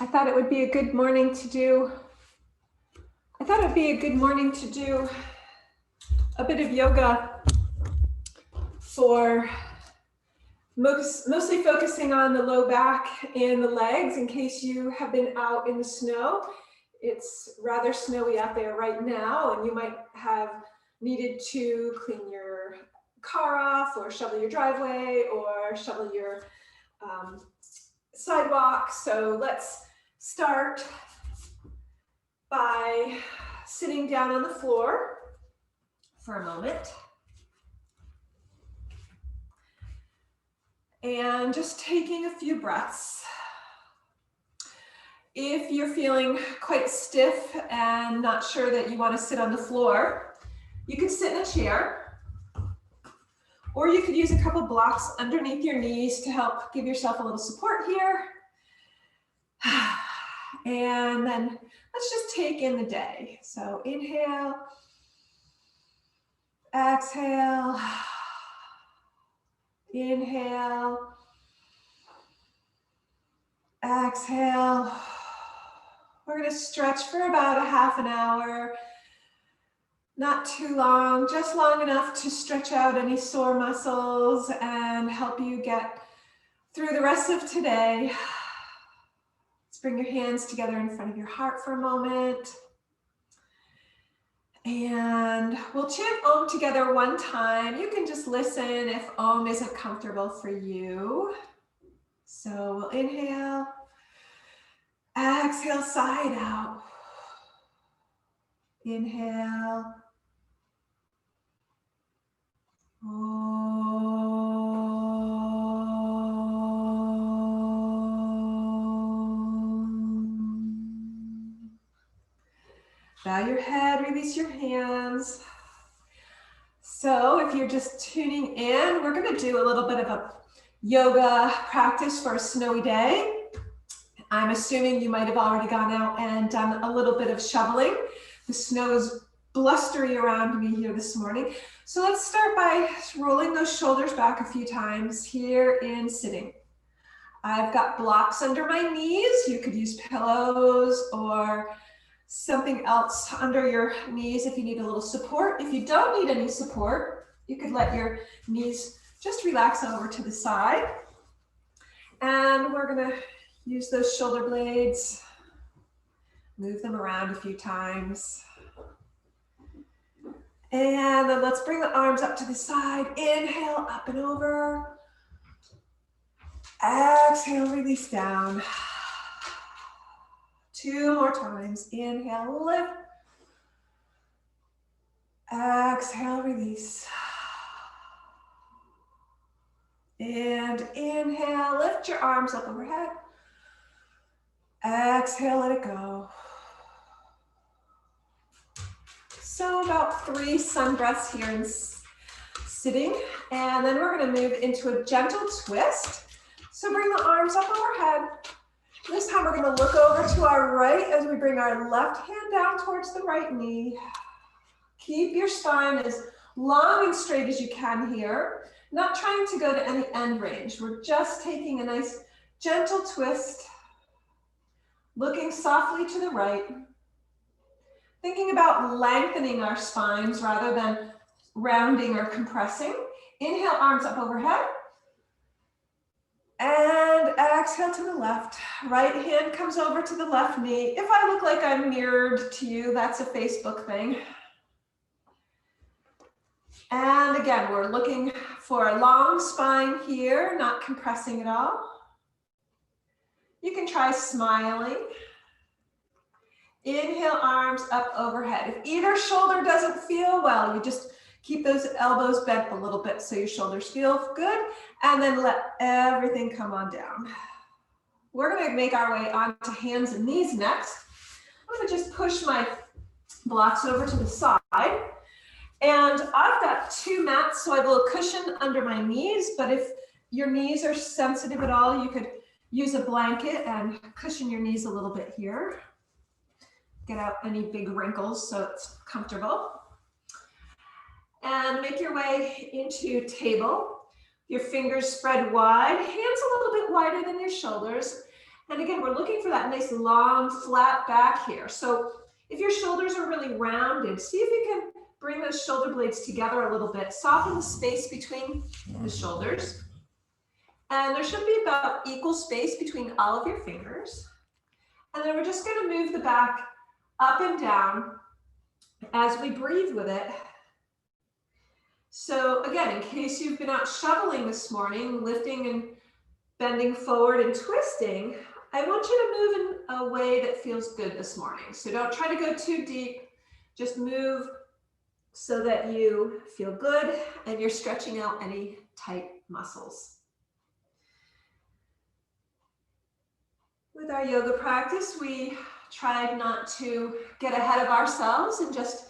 I thought it would be a good morning to do a bit of yoga for mostly focusing on the low back and the legs in case you have been out in the snow. It's rather snowy out there right now, and you might have needed to clean your car off or shovel your driveway or shovel your sidewalk. So let's start by sitting down on the floor for a moment and just taking a few breaths. If you're feeling quite stiff and not sure that you want to sit on the floor, you could sit in a chair, or you could use a couple blocks underneath your knees to help give yourself a little support here. And then let's just take in the day. So inhale, exhale, inhale, exhale. We're going to stretch for about a half an hour. Not too long, just long enough to stretch out any sore muscles and help you get through the rest of today. Let's bring your hands together in front of your heart for a moment. And we'll chant Om together one time. You can just listen if Om isn't comfortable for you. So we'll inhale, exhale, side out. Inhale. Bow your head, release your hands. So if you're just tuning in, we're going to do a little bit of a yoga practice for a snowy day. I'm assuming you might have already gone out and done a little bit of shoveling. The snow is blustery around me here this morning. So let's start by rolling those shoulders back a few times here in sitting. I've got blocks under my knees. You could use pillows or something else under your knees if you need a little support. If you don't need any support, you could let your knees just relax over to the side. And we're going to use those shoulder blades, move them around a few times. And then let's bring the arms up to the side. Inhale, up and over. Exhale, release down. 2 more times. Inhale, lift. Exhale, release. And inhale, lift your arms up overhead. Exhale, let it go. So about 3 sun breaths here in sitting. And then we're going to move into a gentle twist. So bring the arms up overhead. This time we're going to look over to our right as we bring our left hand down towards the right knee. Keep your spine as long and straight as you can here. Not trying to go to any end range. We're just taking a nice gentle twist. Looking softly to the right. Thinking about lengthening our spines rather than rounding or compressing. Inhale, arms up overhead. And exhale to the left. Right hand comes over to the left knee. If I look like I'm mirrored to you, that's a Facebook thing. And again, we're looking for a long spine here, not compressing at all. You can try smiling. Inhale, arms up overhead. If either shoulder doesn't feel well, you just keep those elbows bent a little bit so your shoulders feel good, and then let everything come on down. We're going to make our way onto hands and knees next. I'm going to just push my blocks over to the side. And I've got 2 mats, so I have a little cushion under my knees, but if your knees are sensitive at all, you could use a blanket and cushion your knees a little bit here. Get out any big wrinkles so it's comfortable. And make your way into table. Your fingers spread wide, hands a little bit wider than your shoulders. And again, we're looking for that nice long flat back here. So if your shoulders are really rounded, see if you can bring those shoulder blades together a little bit. Soften the space between the shoulders. And there should be about equal space between all of your fingers. And then we're just going to move the back up and down as we breathe with it. So again, in case you've been out shoveling this morning, lifting and bending forward and twisting, I want you to move in a way that feels good this morning. So don't try to go too deep. Just move so that you feel good and you're stretching out any tight muscles. With our yoga practice, we tried not to get ahead of ourselves and just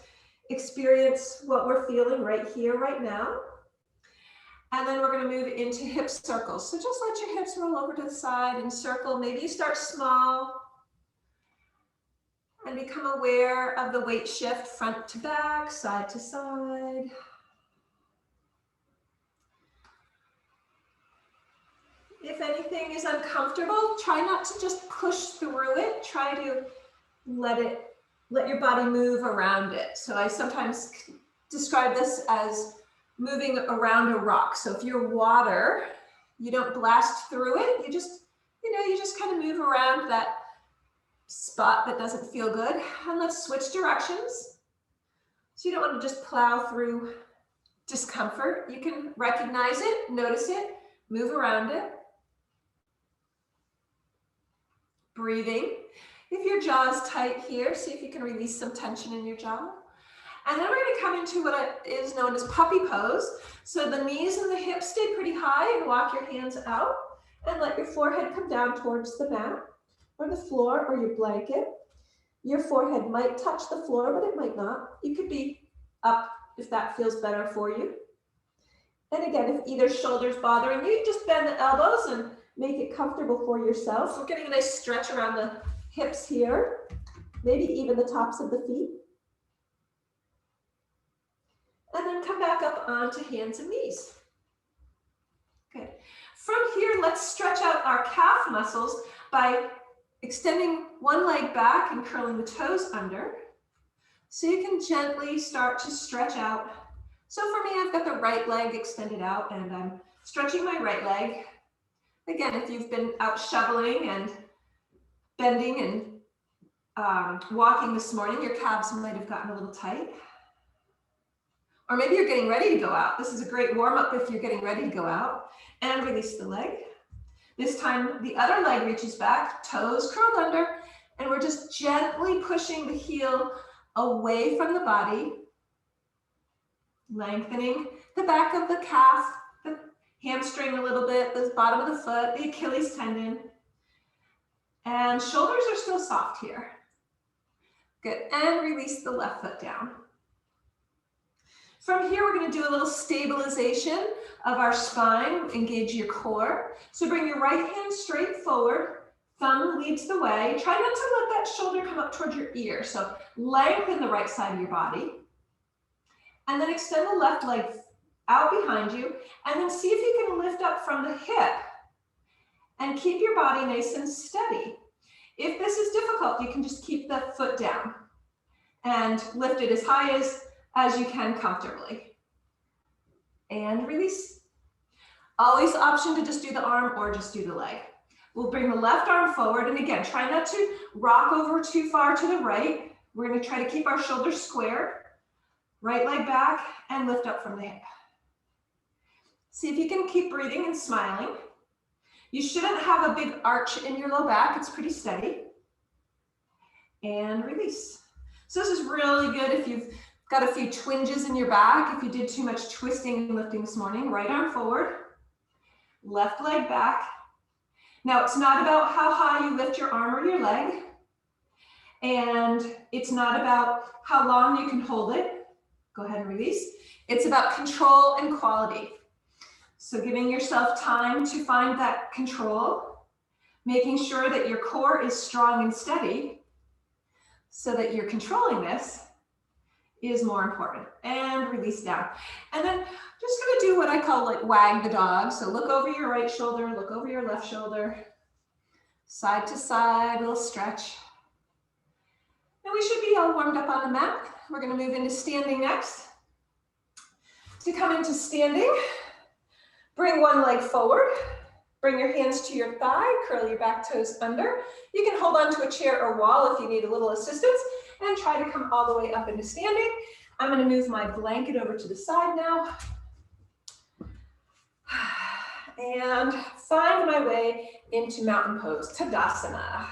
experience what we're feeling right here, right now. And then we're going to move into hip circles. So just let your hips roll over to the side and circle. Maybe you start small and become aware of the weight shift front to back, side to side. If anything is uncomfortable, try not to just push through it. Try to let your body move around it. So I sometimes describe this as moving around a rock. So if you're water, you don't blast through it. You just kind of move around that spot that doesn't feel good. And let's switch directions. So you don't want to just plow through discomfort. You can recognize it, notice it, move around it. Breathing. If your jaw is tight here, see if you can release some tension in your jaw. And then we're going to come into what is known as puppy pose. So the knees and the hips stay pretty high and walk your hands out and let your forehead come down towards the mat or the floor or your blanket. Your forehead might touch the floor, but it might not. You could be up if that feels better for you. And again, if either shoulder's bothering you, just bend the elbows and make it comfortable for yourself. We're getting a nice stretch around the hips here, maybe even the tops of the feet. And then come back up onto hands and knees. Good. From here, let's stretch out our calf muscles by extending one leg back and curling the toes under. So you can gently start to stretch out. So for me, I've got the right leg extended out and I'm stretching my right leg. Again, if you've been out shoveling and bending and walking this morning, your calves might have gotten a little tight. Or maybe you're getting ready to go out. This is a great warm-up if you're getting ready to go out. And release the leg. This time, the other leg reaches back, toes curled under, and we're just gently pushing the heel away from the body, lengthening the back of the calf, the hamstring a little bit, the bottom of the foot, the Achilles tendon. And shoulders are still soft here. Good, and release the left foot down. From here, we're going to do a little stabilization of our spine, engage your core. So bring your right hand straight forward, thumb leads the way. Try not to let that shoulder come up towards your ear. So lengthen the right side of your body. And then extend the left leg out behind you. And then see if you can lift up from the hip and keep your body nice and steady. If this is difficult, you can just keep the foot down and lift it as high as you can comfortably. And release. Always option to just do the arm or just do the leg. We'll bring the left arm forward. And again, try not to rock over too far to the right. We're going to try to keep our shoulders square. Right leg back and lift up from the hip. See if you can keep breathing and smiling. You shouldn't have a big arch in your low back. It's pretty steady. And release. So this is really good if you've got a few twinges in your back. If you did too much twisting and lifting this morning, right arm forward, left leg back. Now it's not about how high you lift your arm or your leg. And it's not about how long you can hold it. Go ahead and release. It's about control and quality. So giving yourself time to find that control, making sure that your core is strong and steady so that you're controlling this is more important. And release down. And then just gonna do what I call like wag the dog. So look over your right shoulder, look over your left shoulder, Side to side, little stretch. And we should be all warmed up on the mat. We're gonna move into standing next. To come into standing, bring one leg forward. Bring your hands to your thigh, curl your back toes under. You can hold on to a chair or wall if you need a little assistance, and try to come all the way up into standing. I'm gonna move my blanket over to the side now. And find my way into mountain pose, Tadasana.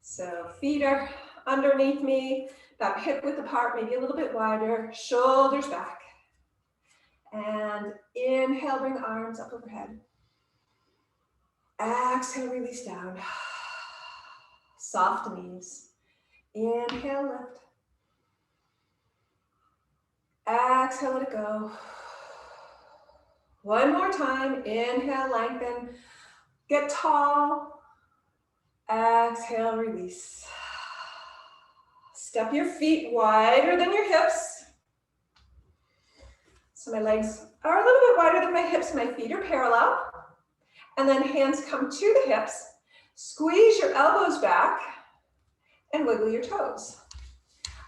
So feet are underneath me, about hip width apart, maybe a little bit wider, shoulders back. And inhale, bring the arms up overhead. Exhale, release down. Soft knees. Inhale, lift. Exhale, let it go. One more time. Inhale, lengthen. Get tall. Exhale, release. Step your feet wider than your hips. So my legs are a little bit wider than my hips. My feet are parallel. And then hands come to the hips. Squeeze your elbows back and wiggle your toes.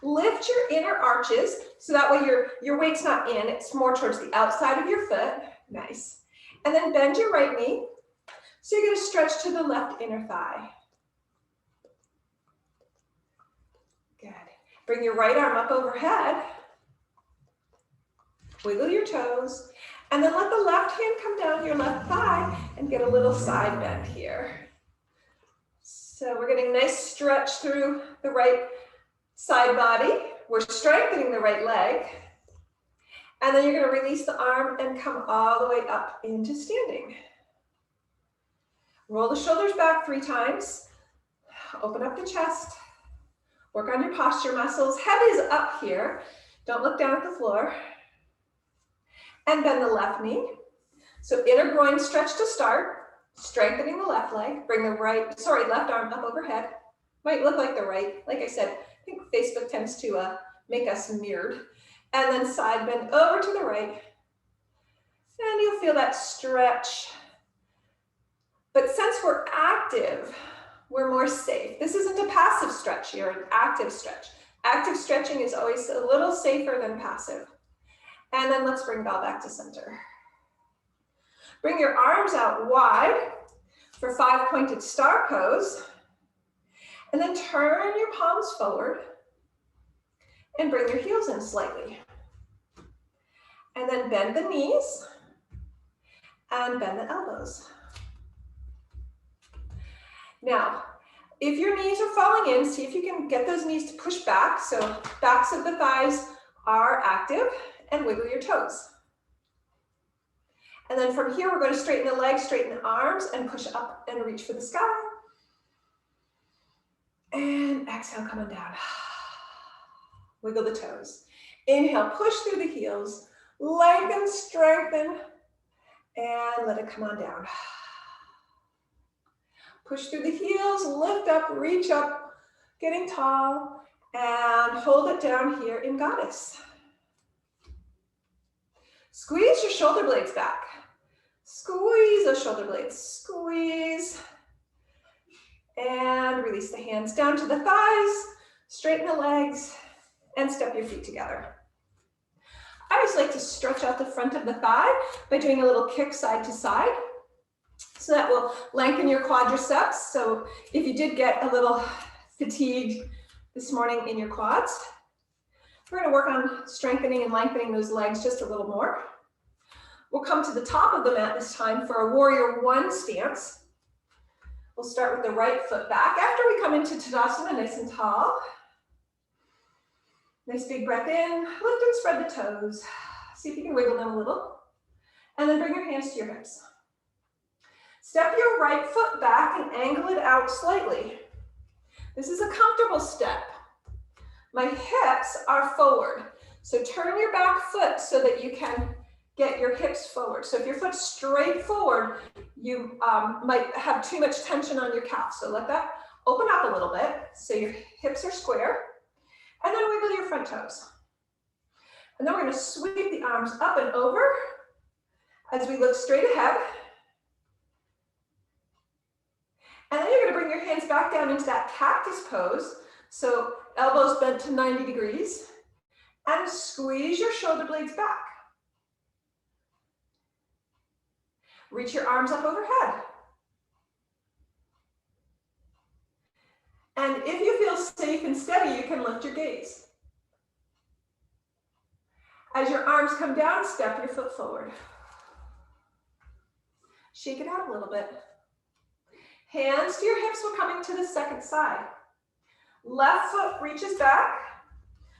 Lift your inner arches so that way your weight's not in, it's more towards the outside of your foot. Nice. And then bend your right knee. So you're gonna stretch to the left inner thigh. Good. Bring your right arm up overhead. Wiggle your toes. And then let the left hand come down your left thigh and get a little side bend here. So we're getting a nice stretch through the right side body. We're strengthening the right leg. And then you're going to release the arm and come all the way up into standing. Roll the shoulders back 3 times. Open up the chest. Work on your posture muscles. Head is up here. Don't look down at the floor. And bend the left knee. So inner groin stretch to start, strengthening the left leg. Bring the left arm up overhead. Might look like the right. Like I said, I think Facebook tends to make us mirrored. And then side bend over to the right. And you'll feel that stretch. But since we're active, we're more safe. This isn't a passive stretch here, an active stretch. Active stretching is always a little safer than passive. And then let's bring it all back to center. Bring your arms out wide for 5-pointed star pose. And then turn your palms forward and bring your heels in slightly. And then bend the knees and bend the elbows. Now, if your knees are falling in, see if you can get those knees to push back. So backs of the thighs are active. And wiggle your toes. And then from here, we're going to straighten the legs, straighten the arms, and push up and reach for the sky. And exhale, coming down. Wiggle the toes. Inhale, push through the heels. Lengthen, strengthen, and let it come on down. Push through the heels, lift up, reach up, getting tall, and hold it down here in goddess. Squeeze your shoulder blades back. Squeeze those shoulder blades. Squeeze. And release the hands down to the thighs. Straighten the legs and step your feet together. I always like to stretch out the front of the thigh by doing a little kick side to side. So that will lengthen your quadriceps. So if you did get a little fatigued this morning in your quads, we're going to work on strengthening and lengthening those legs just a little more. We'll come to the top of the mat this time for a warrior 1 stance. We'll start with the right foot back after we come into Tadasana, nice and tall. Nice big breath in, lift and spread the toes. See if you can wiggle them a little. And then bring your hands to your hips. Step your right foot back and angle it out slightly. This is a comfortable step. My hips are forward. So turn your back foot so that you can get your hips forward. So if your foot's straight forward, you might have too much tension on your calf. So let that open up a little bit so your hips are square. And then wiggle your front toes. And then we're going to sweep the arms up and over as we look straight ahead. And then you're going to bring your hands back down into that cactus pose. So elbows bent to 90 degrees. And squeeze your shoulder blades back. Reach your arms up overhead. And if you feel safe and steady, you can lift your gaze. As your arms come down, step your foot forward. Shake it out a little bit. Hands to your hips, we're coming to the second side. Left foot reaches back.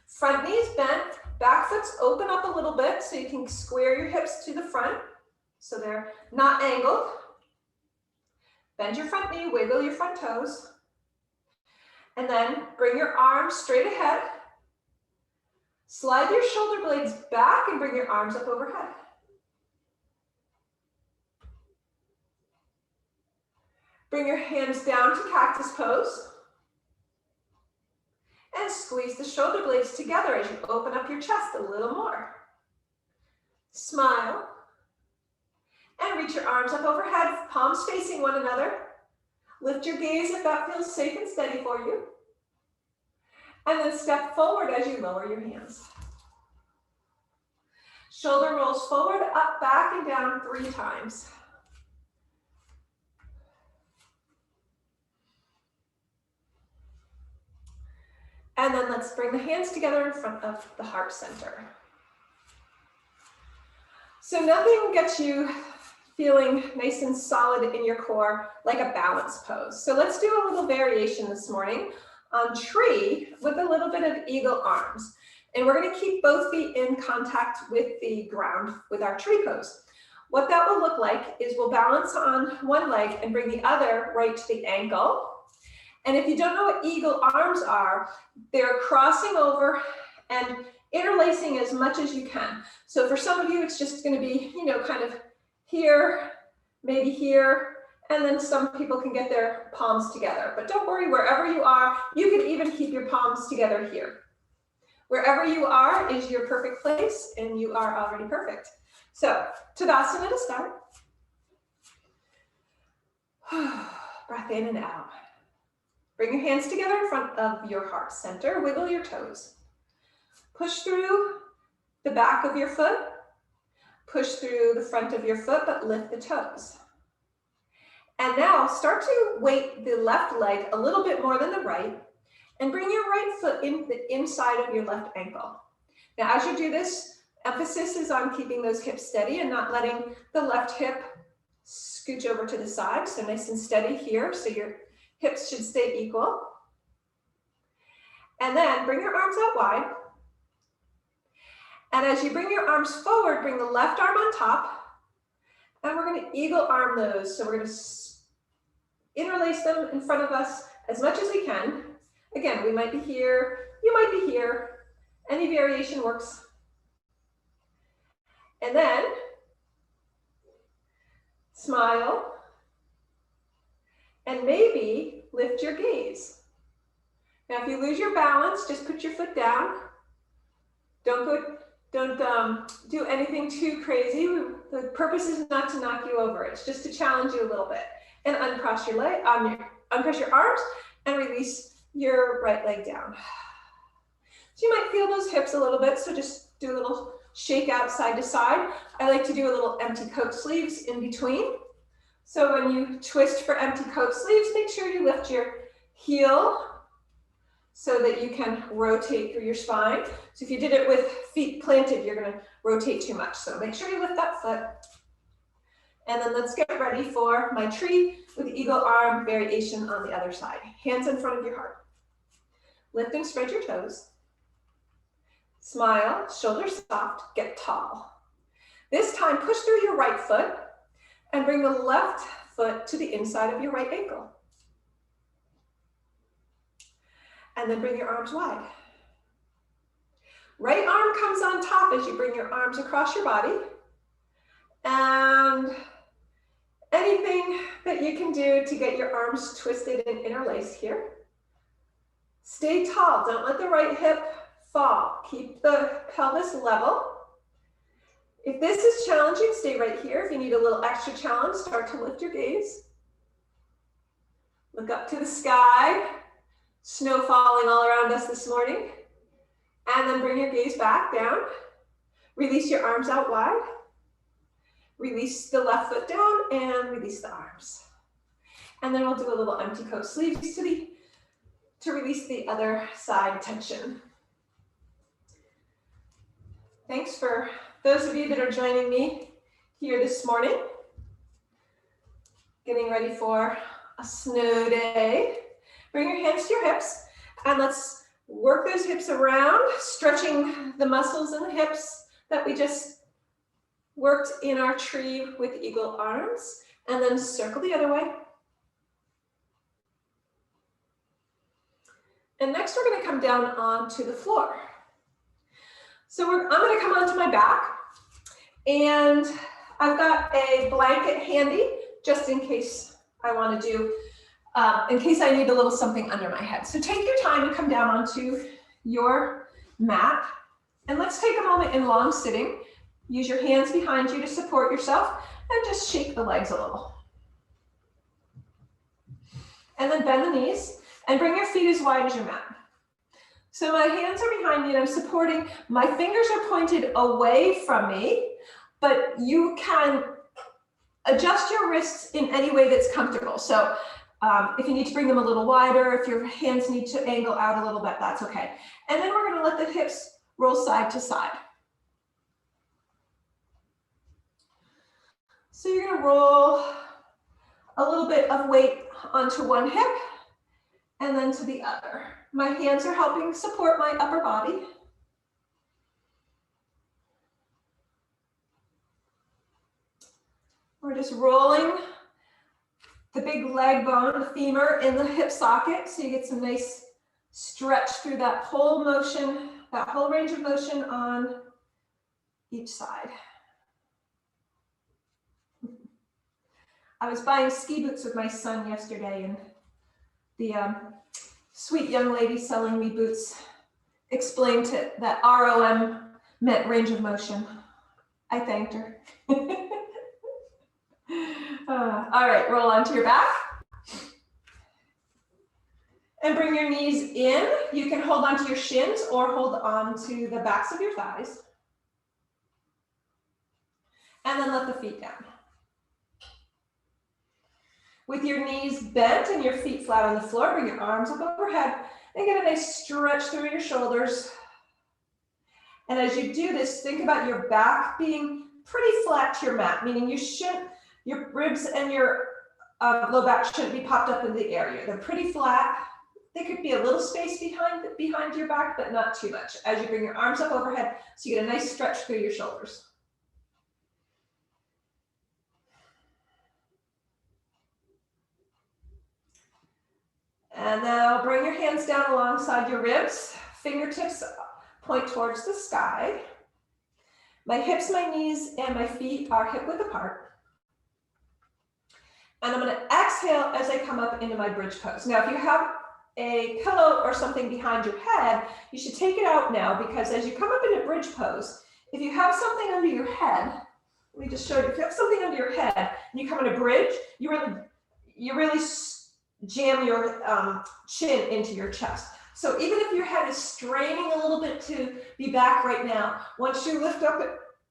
Front knees bent. Back foot's open up a little bit so you can square your hips to the front so they're not angled. Bend your front knee, wiggle your front toes. And then bring your arms straight ahead. Slide your shoulder blades back and bring your arms up overhead. Bring your hands down to cactus pose. And squeeze the shoulder blades together as you open up your chest a little more. Smile. And reach your arms up overhead, palms facing one another. Lift your gaze if that feels safe and steady for you. And then step forward as you lower your hands. Shoulder rolls forward, up, back, and down 3 times. And then let's bring the hands together in front of the heart center. So nothing gets you feeling nice and solid in your core like a balance pose. So let's do a little variation this morning on tree with a little bit of eagle arms. And we're going to keep both feet in contact with the ground with our tree pose. What that will look like is we'll balance on one leg and bring the other right to the ankle. And if you don't know what eagle arms are, they're crossing over and interlacing as much as you can. So for some of you, it's just going to be, kind of here, maybe here, and then some people can get their palms together. But don't worry, wherever you are, you can even keep your palms together here. Wherever you are is your perfect place, and you are already perfect. So, Tadasana to start. Breath in and out. Bring your hands together in front of your heart center. Wiggle your toes. Push through the back of your foot. Push through the front of your foot, but lift the toes. And now start to weight the left leg a little bit more than the right, and bring your right foot in the inside of your left ankle. Now, as you do this, emphasis is on keeping those hips steady and not letting the left hip scooch over to the side. So nice and steady here, so your hips should stay equal. And then bring your arms out wide. And as you bring your arms forward, bring the left arm on top. And we're going to eagle arm those. So we're going to interlace them in front of us as much as we can. Again, we might be here, you might be here. Any variation works. And then smile. And maybe lift your gaze. Now, if you lose your balance, just put your foot down. Don't do anything too crazy. The purpose is not to knock you over. It's just to challenge you a little bit. And uncross your leg, uncross your arms, and release your right leg down. So you might feel those hips a little bit. So just do a little shake out side to side. I like to do a little empty coat sleeves in between. So when you twist for empty coat sleeves, make sure you lift your heel so that you can rotate through your spine. So if you did it with feet planted, you're going to rotate too much. So make sure you lift that foot. And then let's get ready for my tree with eagle arm variation on the other side. Hands in front of your heart. Lift and spread your toes. Smile, shoulders soft, get tall. This time, push through your right foot and bring the left foot to the inside of your right ankle. And then bring your arms wide. Right arm comes on top as you bring your arms across your body. And anything that you can do to get your arms twisted and interlaced here. Stay tall, don't let the right hip fall. Keep the pelvis level. If this is challenging, stay right here. If you need a little extra challenge, start to lift your gaze. Look up to the sky. Snow falling all around us this morning. And then bring your gaze back down. Release your arms out wide. Release the left foot down and release the arms. And then we'll do a little empty coast sleeves to release the other side tension. Thanks for those of you that are joining me here this morning. Getting ready for a snow day. Bring your hands to your hips and let's work those hips around, stretching the muscles in the hips that we just worked in our tree with eagle arms, and then circle the other way. And next we're going to come down onto the floor. So I'm going to come onto my back, and I've got a blanket handy just in case I want to do, in case I need a little something under my head. So take your time and come down onto your mat. And let's take a moment in long sitting. Use your hands behind you to support yourself and just shake the legs a little. And then bend the knees and bring your feet as wide as your mat. So my hands are behind me and I'm supporting, my fingers are pointed away from me, but you can adjust your wrists in any way that's comfortable. So if you need to bring them a little wider, if your hands need to angle out a little bit, that's okay. And then we're going to let the hips roll side to side. So you're going to roll a little bit of weight onto one hip and then to the other. My hands are helping support my upper body. We're just rolling the big leg bone, the femur, in the hip socket, so you get some nice stretch through that whole motion, that whole range of motion on each side. I was buying ski boots with my son yesterday, and the sweet young lady selling me boots explained that ROM meant range of motion. I thanked her. All right, roll onto your back. And bring your knees in. You can hold onto your shins or hold onto the backs of your thighs. And then let the feet down. With your knees bent and your feet flat on the floor, bring your arms up overhead and get a nice stretch through your shoulders. And as you do this, think about your back being pretty flat to your mat, meaning your ribs and your low back shouldn't be popped up in the area. They're pretty flat. There could be a little space behind your back, but not too much. As you bring your arms up overhead, so you get a nice stretch through your shoulders. And now bring your hands down alongside your ribs. Fingertips point towards the sky. My hips, my knees, and my feet are hip width apart. And I'm going to exhale as I come up into my bridge pose. Now, if you have a pillow or something behind your head, you should take it out now, because as you come up into bridge pose, if you have something under your head, let me just show you, if you have something under your head and you come in a bridge, you really jam your chin into your chest. So even if your head is straining a little bit to be back right now, once you lift up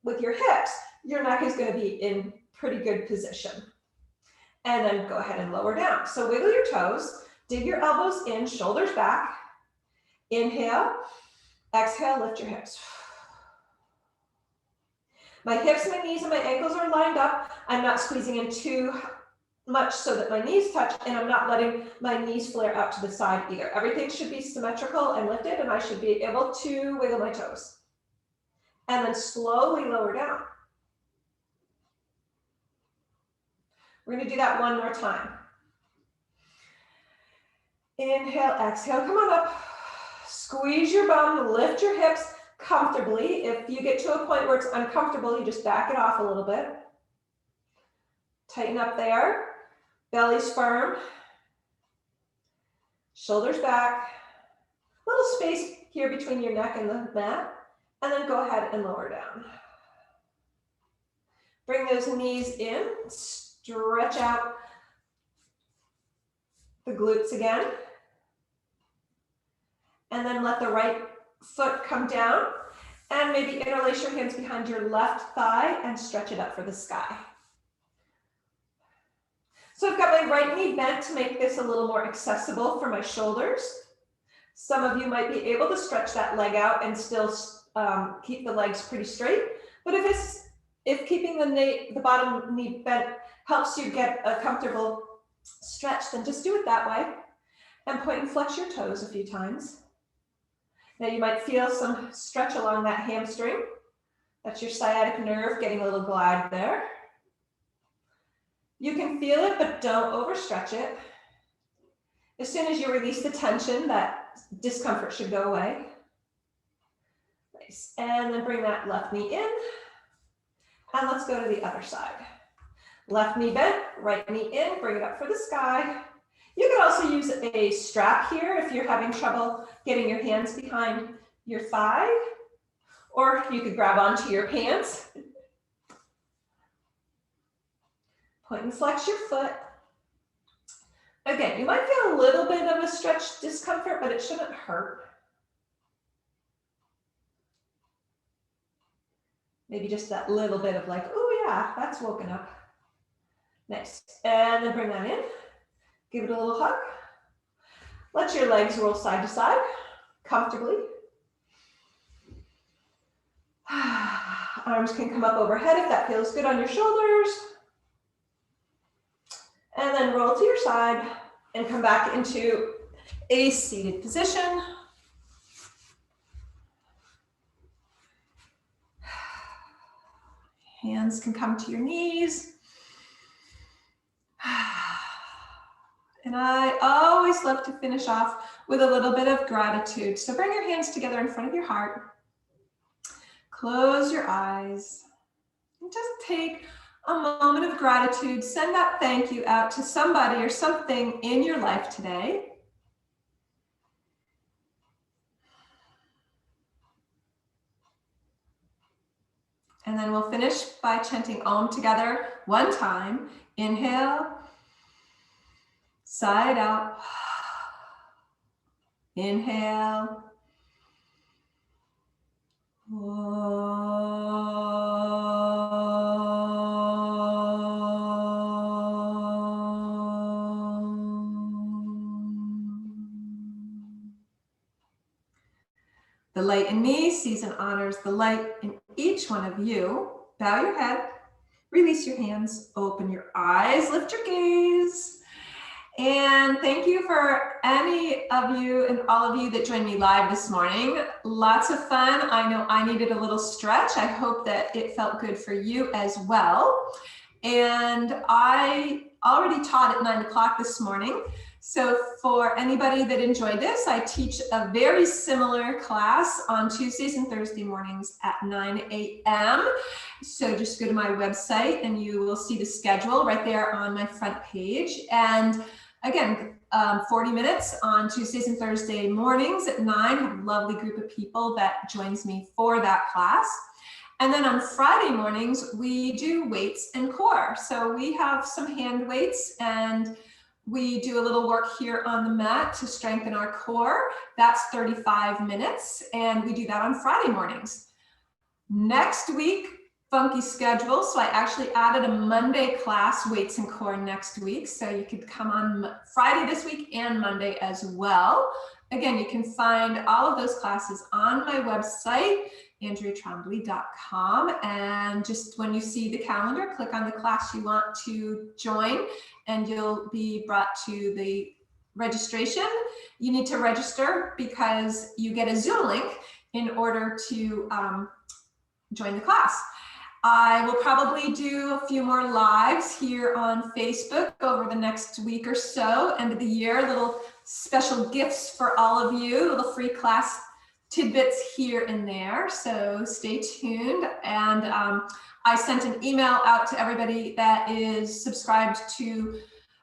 with your hips, your neck is going to be in pretty good position. And then go ahead and lower down. So wiggle your toes, dig your elbows in, shoulders back. Inhale, exhale, lift your hips. My hips, my knees, and my ankles are lined up. I'm not squeezing in too much so that my knees touch, and I'm not letting my knees flare out to the side either. Everything should be symmetrical and lifted, and I should be able to wiggle my toes. And then slowly lower down. We're going to do that one more time. Inhale, exhale, come on up. Squeeze your bum, lift your hips comfortably. If you get to a point where it's uncomfortable, you just back it off a little bit. Tighten up there. Belly's firm. Shoulders back. Little space here between your neck and the mat. And then go ahead and lower down. Bring those knees in. Stretch out the glutes again. And then let the right foot come down and maybe interlace your hands behind your left thigh and stretch it up for the sky. So I've got my right knee bent to make this a little more accessible for my shoulders. Some of you might be able to stretch that leg out and still keep the legs pretty straight. But if keeping the bottom knee bent helps you get a comfortable stretch, then just do it that way. And point and flex your toes a few times. Now you might feel some stretch along that hamstring. That's your sciatic nerve getting a little glide there. You can feel it, but don't overstretch it. As soon as you release the tension, that discomfort should go away. Nice. And then bring that left knee in. And let's go to the other side. Left knee bent, right knee in, bring it up for the sky. You could also use a strap here if you're having trouble getting your hands behind your thigh, or you could grab onto your pants. Point and flex your foot. Again, you might feel a little bit of a stretch discomfort, but it shouldn't hurt. Maybe just that little bit of like, oh yeah, that's woken up. Nice. And then bring that in. Give it a little hug. Let your legs roll side to side comfortably. Arms can come up overhead if that feels good on your shoulders. And then roll to your side and come back into a seated position. Hands can come to your knees. And I always love to finish off with a little bit of gratitude. So bring your hands together in front of your heart. Close your eyes. And just take a moment of gratitude. Send that thank you out to somebody or something in your life today. And then we'll finish by chanting Om together one time. Inhale. Side out. Inhale. The light in me sees and honors the light in each one of you. Bow your head, release your hands, open your eyes, lift your gaze. And thank you for any of you and all of you that joined me live this morning. Lots of fun. I know I needed a little stretch. I hope that it felt good for you as well. And I already taught at 9 o'clock this morning. So for anybody that enjoyed this, I teach a very similar class on Tuesdays and Thursday mornings at 9 a.m. So just go to my website and you will see the schedule right there on my front page. And again, 40 minutes on Tuesdays and Thursday mornings at 9. I have a lovely group of people that joins me for that class. And then on Friday mornings, we do weights and core. So we have some hand weights and we do a little work here on the mat to strengthen our core. That's 35 minutes. And we do that on Friday mornings. Next week, funky schedule. So I actually added a Monday class, weights and core, next week. So you could come on Friday this week and Monday as well. Again, you can find all of those classes on my website, AndreaTrombley.com. And just when you see the calendar, click on the class you want to join and you'll be brought to the registration. You need to register because you get a Zoom link in order to join the class. I will probably do a few more lives here on Facebook over the next week or so, end of the year, little special gifts for all of you, little free class tidbits here and there. So stay tuned. And I sent an email out to everybody that is subscribed to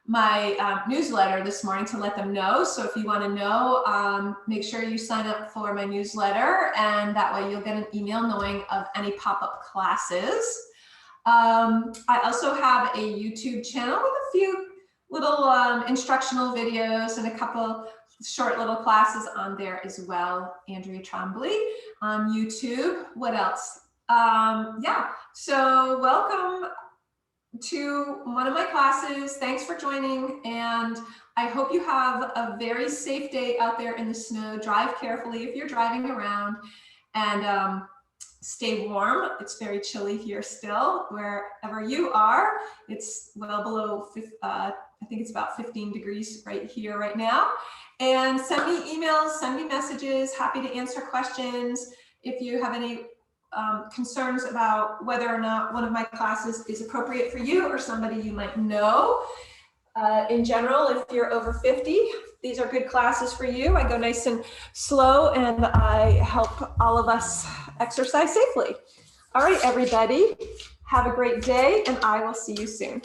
my newsletter this morning to let them know. So if you want to know, make sure you sign up for my newsletter, and that way you'll get an email knowing of any pop-up classes. I also have a YouTube channel with a few little instructional videos and a couple short little classes on there as well. Andrea Trombley on YouTube. What else? Yeah, so welcome to one of my classes. Thanks for joining, and I hope you have a very safe day out there in the snow. Drive carefully if you're driving around, and stay warm. It's very chilly here still, wherever you are. It's well below, I think it's about 15 degrees right here right now. And send me emails, send me messages, happy to answer questions. If you have any concerns about whether or not one of my classes is appropriate for you or somebody you might know. In general, if you're over 50, these are good classes for you. I go nice and slow, and I help all of us exercise safely. All right, everybody, have a great day, and I will see you soon.